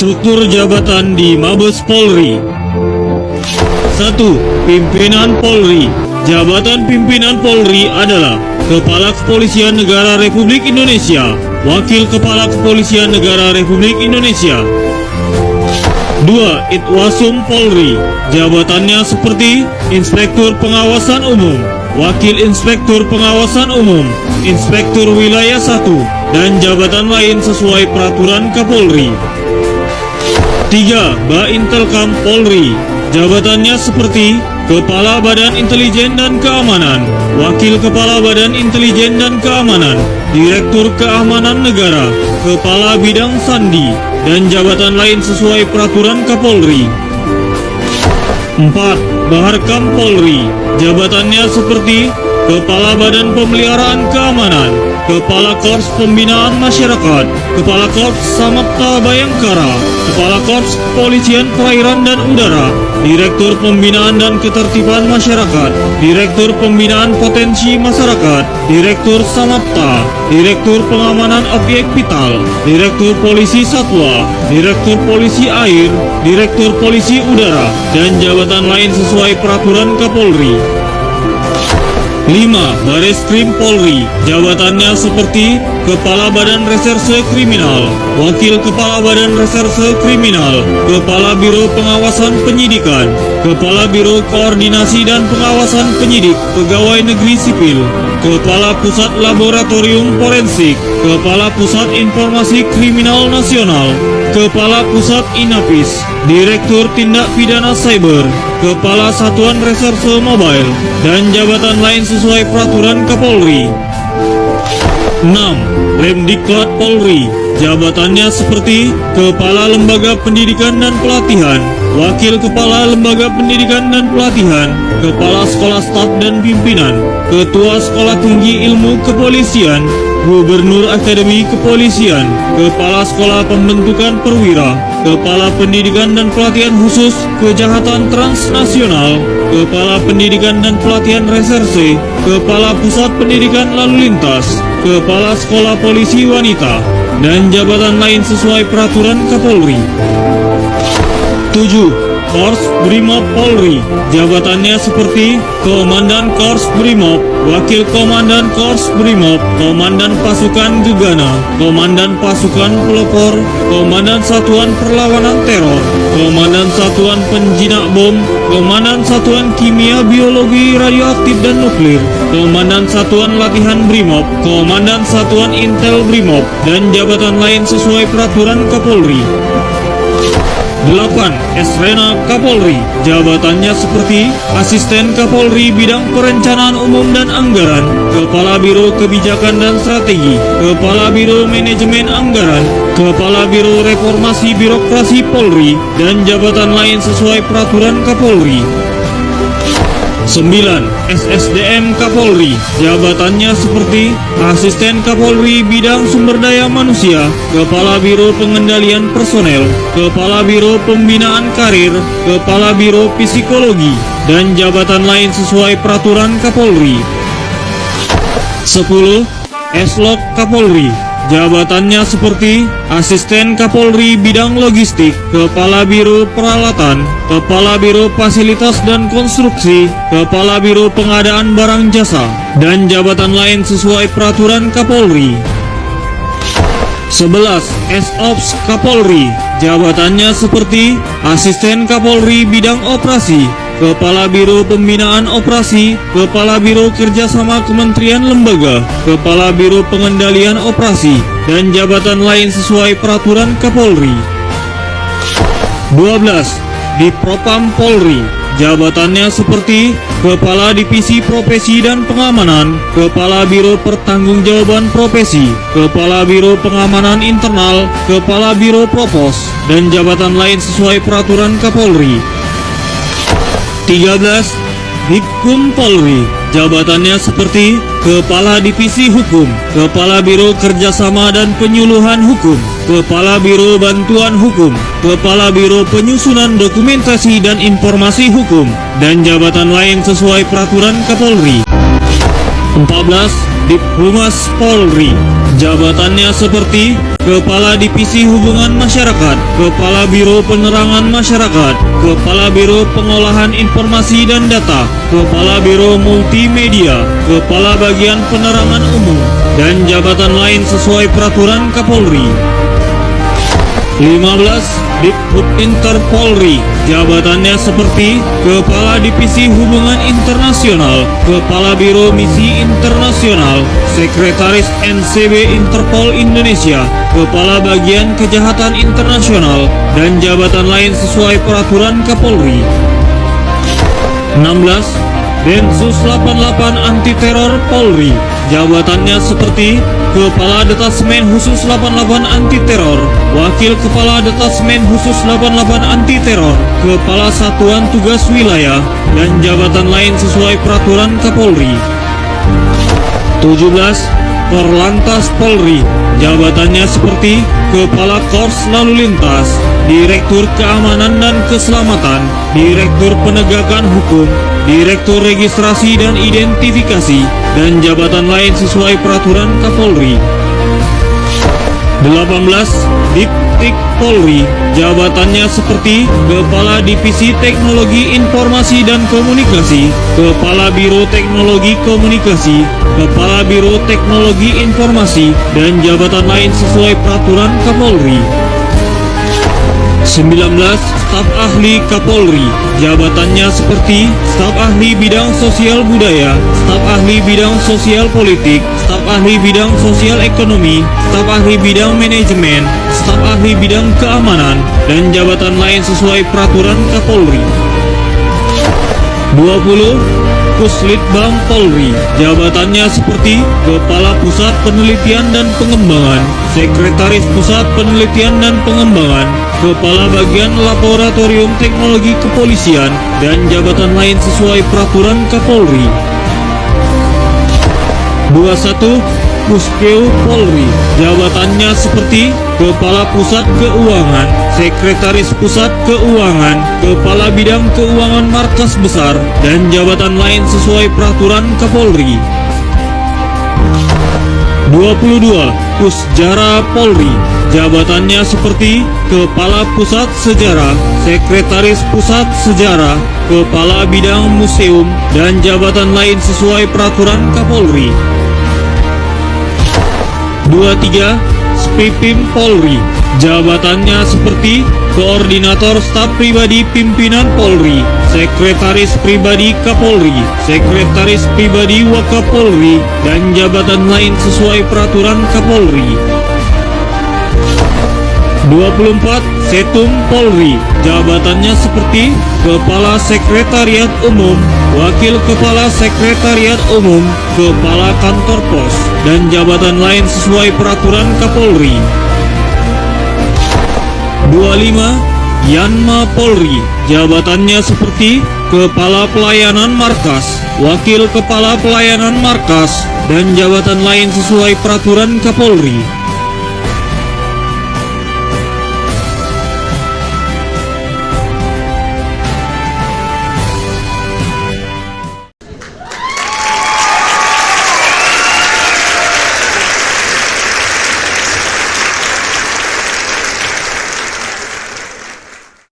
Struktur jabatan di Mabes Polri. 1. Pimpinan Polri. Jabatan pimpinan Polri adalah Kepala Kepolisian Negara Republik Indonesia, Wakil Kepala Kepolisian Negara Republik Indonesia. 2. Itwasum Polri. Jabatannya seperti Inspektur Pengawasan Umum, Wakil Inspektur Pengawasan Umum, Inspektur Wilayah 1, dan jabatan lain sesuai peraturan Kapolri. 3. Baintelkam Polri. Jabatannya seperti Kepala Badan Intelijen dan Keamanan, Wakil Kepala Badan Intelijen dan Keamanan, Direktur Keamanan Negara, Kepala Bidang Sandi, dan jabatan lain sesuai peraturan Kapolri. 4. Baharkam Polri. Jabatannya seperti Kepala Badan Pemeliharaan Keamanan, Kepala Korps Pembinaan Masyarakat, Kepala Korps Samapta Bayangkara, Kepala Korps Kepolisian Perairan dan Udara, Direktur Pembinaan dan Ketertiban Masyarakat, Direktur Pembinaan Potensi Masyarakat, Direktur Samapta, Direktur Pengamanan Objek Vital, Direktur Polisi Satwa, Direktur Polisi Air, Direktur Polisi Udara, dan jabatan lain sesuai peraturan Kapolri. 5. Bareskrim Polri. Jabatannya seperti Kepala Badan Reserse Kriminal, Wakil Kepala Badan Reserse Kriminal, Kepala Biro Pengawasan Penyidikan, Kepala Biro Koordinasi dan Pengawasan Penyidik Pegawai Negeri Sipil, Kepala Pusat Laboratorium Forensik, Kepala Pusat Informasi Kriminal Nasional, Kepala Pusat Inapis, Direktur Tindak Pidana Cyber, Kepala Satuan Reserse Mobile, dan jabatan lain sesuai peraturan Kapolri. 6. Lemdiklat Polri. Jabatannya seperti Kepala Lembaga Pendidikan dan Pelatihan, Wakil Kepala Lembaga Pendidikan dan Pelatihan, Kepala Sekolah Staf dan Pimpinan, Ketua Sekolah Tinggi Ilmu Kepolisian, Gubernur Akademi Kepolisian, Kepala Sekolah Pembentukan Perwira, Kepala Pendidikan dan Pelatihan Khusus Kejahatan Transnasional, Kepala Pendidikan dan Pelatihan Reserse, Kepala Pusat Pendidikan Lalu Lintas, Kepala Sekolah Polisi Wanita, dan jabatan lain sesuai peraturan Kapolri. 7. Korps Brimob Polri. Jabatannya seperti Komandan Korps Brimob, Wakil Komandan Korps Brimob, Komandan Pasukan Gegana, Komandan Pasukan Pelopor, Komandan Satuan Perlawanan Teror, Komandan Satuan Penjinak Bom, Komandan Satuan Kimia Biologi Radioaktif dan Nuklir, Komandan Satuan Latihan Brimob, Komandan Satuan Intel Brimob, dan jabatan lain sesuai peraturan Kapolri. 8. Esrena Kapolri. Jabatannya seperti Asisten Kapolri Bidang Perencanaan Umum dan Anggaran, Kepala Biro Kebijakan dan Strategi, Kepala Biro Manajemen Anggaran, Kepala Biro Reformasi Birokrasi Polri, dan jabatan lain sesuai peraturan Kapolri. 9. SSDM Kapolri. Jabatannya seperti Asisten Kapolri Bidang Sumber Daya Manusia, Kepala Biro Pengendalian Personel, Kepala Biro Pembinaan Karir, Kepala Biro Psikologi, dan jabatan lain sesuai peraturan Kapolri. 10. Eslok Kapolri. Jabatannya seperti Asisten Kapolri Bidang Logistik, Kepala Biro Peralatan, Kepala Biro Fasilitas dan Konstruksi, Kepala Biro Pengadaan Barang Jasa, dan jabatan lain sesuai peraturan Kapolri. 11. S-Ops Kapolri. Jabatannya seperti Asisten Kapolri Bidang Operasi, Kepala Biro Pembinaan Operasi, Kepala Biro Kerjasama Kementerian Lembaga, Kepala Biro Pengendalian Operasi, dan jabatan lain sesuai peraturan Kapolri. 12. Dipropam Polri. Jabatannya seperti Kepala Divisi Profesi dan Pengamanan, Kepala Biro Pertanggungjawaban Profesi, Kepala Biro Pengamanan Internal, Kepala Biro Propos, dan jabatan lain sesuai peraturan Kapolri. 13. Dipkum Polri. Jabatannya seperti Kepala Divisi Hukum, Kepala Biro Kerjasama dan Penyuluhan Hukum, Kepala Biro Bantuan Hukum, Kepala Biro Penyusunan Dokumentasi dan Informasi Hukum, dan jabatan lain sesuai peraturan Kapolri. 14. Diphumas Polri. Jabatannya seperti Kepala Divisi Hubungan Masyarakat, Kepala Biro Penerangan Masyarakat, Kepala Biro Pengolahan Informasi dan Data, Kepala Biro Multimedia, Kepala Bagian Penerangan Umum, dan jabatan lain sesuai peraturan Kapolri. 15. Diphub Interpolri. Jabatannya seperti Kepala Divisi Hubungan Internasional, Kepala Biro Misi Internasional, Sekretaris NCB Interpol Indonesia, Kepala Bagian Kejahatan Internasional, dan jabatan lain sesuai peraturan Kapolri. 16. Densus 88 Anti Teror Polri. Jabatannya seperti Kepala Detasmen Khusus 88 Anti Teror, Wakil Kepala Detasmen Khusus 88 Anti Teror, Kepala Satuan Tugas Wilayah, dan jabatan lain sesuai peraturan Kapolri. 17. Korlantas Polri. Jabatannya seperti Kepala Korps Lalu Lintas, Direktur Keamanan dan Keselamatan, Direktur Penegakan Hukum, Direktur Registrasi dan Identifikasi, dan jabatan lain sesuai peraturan Kapolri. 18. Diptik Polri. Jabatannya seperti Kepala Divisi Teknologi Informasi dan Komunikasi, Kepala Biro Teknologi Komunikasi, Kepala Biro Teknologi Informasi, dan jabatan lain sesuai peraturan Kapolri. 19. Staf Ahli Kapolri. Jabatannya seperti Staf Ahli Bidang Sosial Budaya, Staf Ahli Bidang Sosial Politik, Staf Ahli Bidang Sosial Ekonomi, Staf Ahli Bidang Manajemen, Staf Ahli Bidang Keamanan, dan jabatan lain sesuai peraturan Kapolri. 20. Puslitbang Polri. Jabatannya seperti Kepala Pusat Penelitian dan Pengembangan, Sekretaris Pusat Penelitian dan Pengembangan, Kepala Bagian Laboratorium Teknologi Kepolisian, dan jabatan lain sesuai peraturan Kapolri. 21. Puskeu Polri. Jabatannya seperti Kepala Pusat Keuangan, Sekretaris Pusat Keuangan, Kepala Bidang Keuangan Markas Besar, dan jabatan lain sesuai peraturan Kapolri. 22. Pusjara Polri. Jabatannya seperti Kepala Pusat Sejarah, Sekretaris Pusat Sejarah, Kepala Bidang Museum, dan jabatan lain sesuai peraturan Kapolri. 23. Spipim Polri. Jabatannya seperti Koordinator Staf Pribadi Pimpinan Polri, Sekretaris Pribadi Kapolri, Sekretaris Pribadi Wakapolri, dan jabatan lain sesuai peraturan Kapolri. 24. Setum Polri. Jabatannya seperti Kepala Sekretariat Umum, Wakil Kepala Sekretariat Umum, Kepala Kantor Pos, dan jabatan lain sesuai peraturan Kapolri. 25. Yanma Polri. Jabatannya seperti Kepala Pelayanan Markas, Wakil Kepala Pelayanan Markas, dan jabatan lain sesuai peraturan Kapolri.